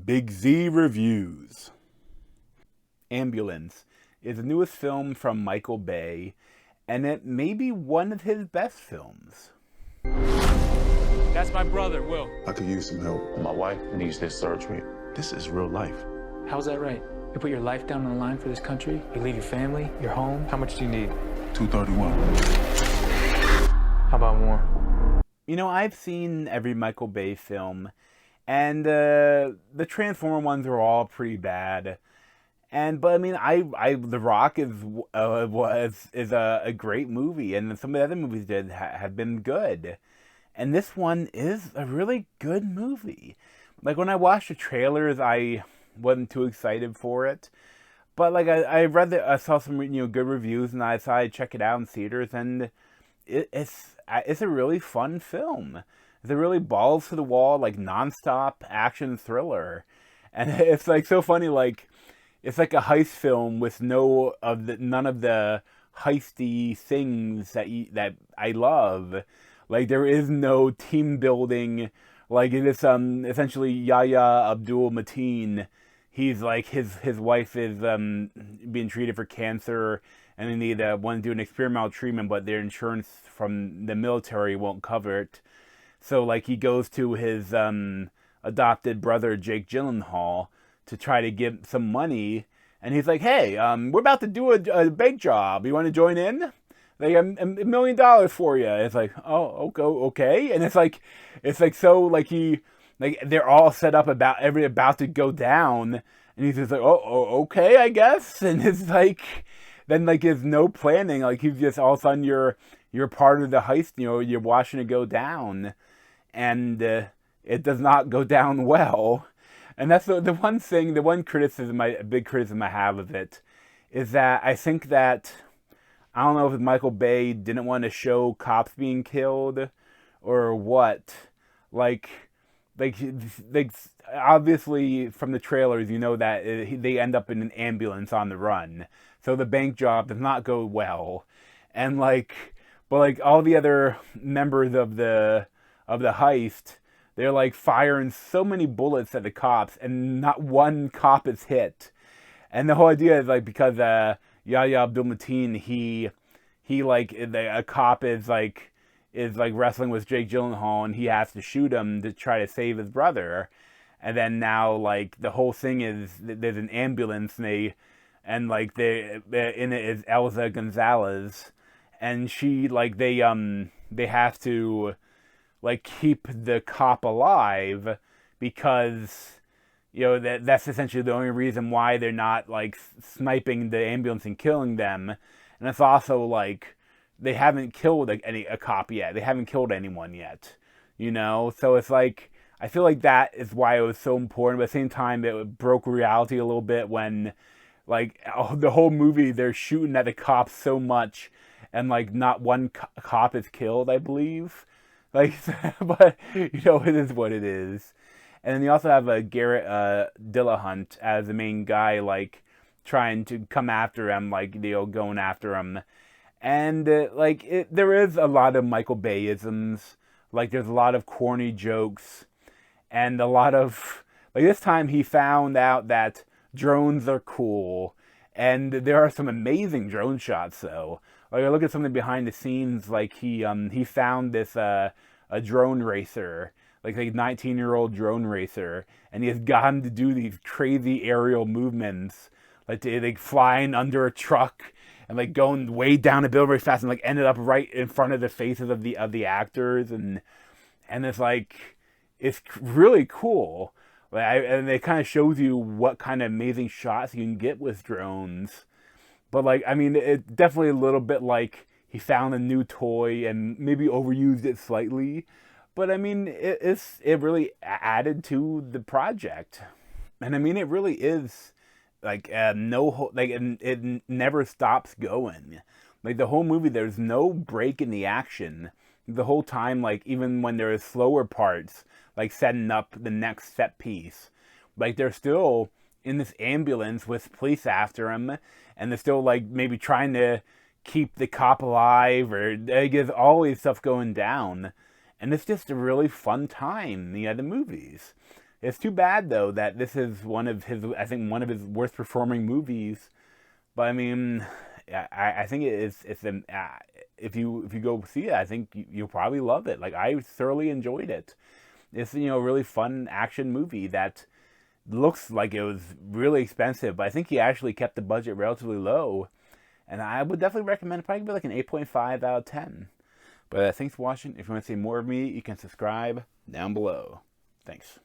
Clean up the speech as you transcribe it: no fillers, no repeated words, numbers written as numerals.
Big Z Reviews. Ambulance is the newest film from Michael Bay, and it may be one of his best films. That's my brother, Will. I could use some help. My wife needs this surgery. This is real life. How's that right? You put your life down on the line for this country, you leave your family, your home. How much do you need? 231. How about more? You know, I've seen every Michael Bay film, and the Transformer ones are all pretty bad. But I mean, The Rock is a great movie, and some of the other movies have been good, and this one is a really good movie. Like when I watched the trailers, I wasn't too excited for it, but like I saw some good reviews, and I decided to check it out in theaters, and it's a really fun film. It's a really balls to the wall, like nonstop action thriller, and it's like so funny. Like it's like a heist film with none of the heisty things that I love. Like there is no team building. Like it is essentially Yahya Abdul-Mateen. He's like his wife is being treated for cancer, and they need want to do an experimental treatment, but their insurance from the military won't cover it. So like he goes to his adopted brother Jake Gyllenhaal to try to get some money, and he's like, "Hey, we're about to do a bank job. You want to join in? Like $1 million for you." It's like, "Oh, okay." And it's like so like they're all set up about to go down, and he's just like, "Oh, okay, I guess." And it's like then like there's no planning. Like he's just all of a sudden you're part of the heist. You're watching it go down, and it does not go down well. And that's the one thing, the one criticism, a big criticism I have of it, is that I think that, I don't know if Michael Bay didn't want to show cops being killed, or what. Like obviously from the trailers, you know that they end up in an ambulance on the run. So the bank job does not go well. And but all the other members of the heist, they're like firing so many bullets at the cops, and not one cop is hit. And the whole idea is like because Yahya Abdul-Mateen, a cop is wrestling with Jake Gyllenhaal, and he has to shoot him to try to save his brother. And then now like the whole thing is there's an ambulance, and in it is Elsa Gonzalez, and she they have to keep the cop alive, because that's essentially the only reason why they're not sniping the ambulance and killing them. And it's also they haven't killed a cop yet. They haven't killed anyone yet, so it's I feel like that is why it was so important, but at the same time it broke reality a little bit when the whole movie they're shooting at the cops so much, and not one cop is killed, I believe. But it is what it is. And then you also have Garrett Dillahunt as the main guy, trying to come after him, going after him. And there is a lot of Michael Bay-isms. There's a lot of corny jokes, and a lot of this time he found out that drones are cool, and there are some amazing drone shots though. I look at something behind the scenes, he found this a drone racer, a 19-year-old drone racer, and he has gotten to do these crazy aerial movements, flying under a truck and going way down a building very fast, and ended up right in front of the faces of the actors, and it's it's really cool. And it kind of shows you what kind of amazing shots you can get with drones. But it's definitely a little bit he found a new toy and maybe overused it slightly. But it really added to the project. And it really is it never stops going. The whole movie, there's no break in the action. The whole time, even when there is slower parts, setting up the next set piece, they're still in this ambulance with police after him, and they're still maybe trying to keep the cop alive, or there's always stuff going down, and it's just a really fun time. The movies, It's too bad though that this is one of his worst performing movies. But I mean, I think it's an if you go see it, I think you'll probably love it. Like, I thoroughly enjoyed it. It's, you know, a really fun action movie that looks like it was really expensive, but I think he actually kept the budget relatively low. And I would definitely recommend it. Probably be like an 8.5 out of 10. But thanks for watching. If you want to see more of me, you can subscribe down below. Thanks.